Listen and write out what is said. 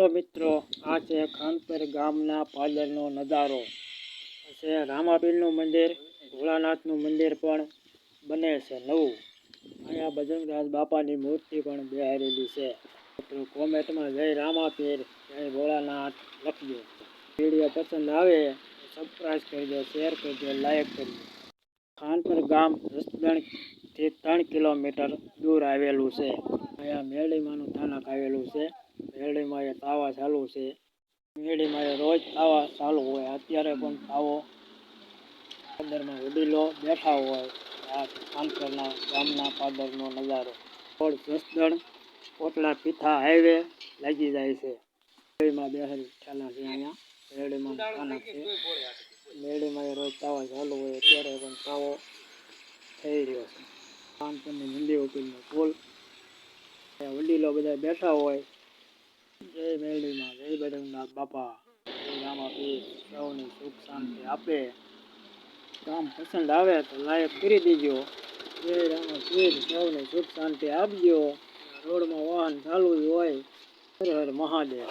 Hello મિત્રો, આ છે ખાનપર ગામના પાદરનો નજારો. છે રામાપીરનું મંદિર, ભોળાનાથનું મંદિર પણ બને છે નવું. અહીંયા બજરંગદાસ બાપાની મૂર્તિ પણ બેહારેલી છે. મિત્રો કોમેન્ટમાં જય રામાપીર, જય ભોળાનાથ લખજો. વિડીયો પસંદ આવે તો સબસ્ક્રાઈબ કરજો, શેર કરજો, લાઈક કરજો. ખાનપર ગામ જસદણથી 3 કિલોમીટર દૂર આવેલું છે. અહીંયા મેરડીમાનું સ્થાનક આવેલું છે. મેરડીમાં એ તાવા ચાલુ છે. મેરડીમાં એ રોજ તાવા ચાલુ હોય. અત્યારે પણ તાવો પાદરમાં વડીલો બેઠા હોય. આ ખાનપરના ગામના પાદરનો નજારો. રોડ જસદણ કોટલા પીઠા હાઈવે લાગી જાય છે. મેરડીમાં બેહરી ઠેલા છે. અહીંયા મેરડીમાં સ્થાનક છે. મેરડીમાં એ રોજ તાવા ચાલુ હોય. અત્યારે પણ તાવો થઈ રહ્યો છે. ખાનપરની મંદિર ઉપરનો પુલ, વડીલો બધા બેઠા હોય. જય મેરડીમાં, જય બજરંગનાથ બાપા, જય રામાપીર, સૌની સુખ શાંતિ આપે. કામ પસંદ આવે તો લાઈક કરી દેજો. જય રામાપીર, સૌને સુખ શાંતિ આપજો. રોડમાં વાહન ચાલુ જ હોય. હર હર મહાદેવ.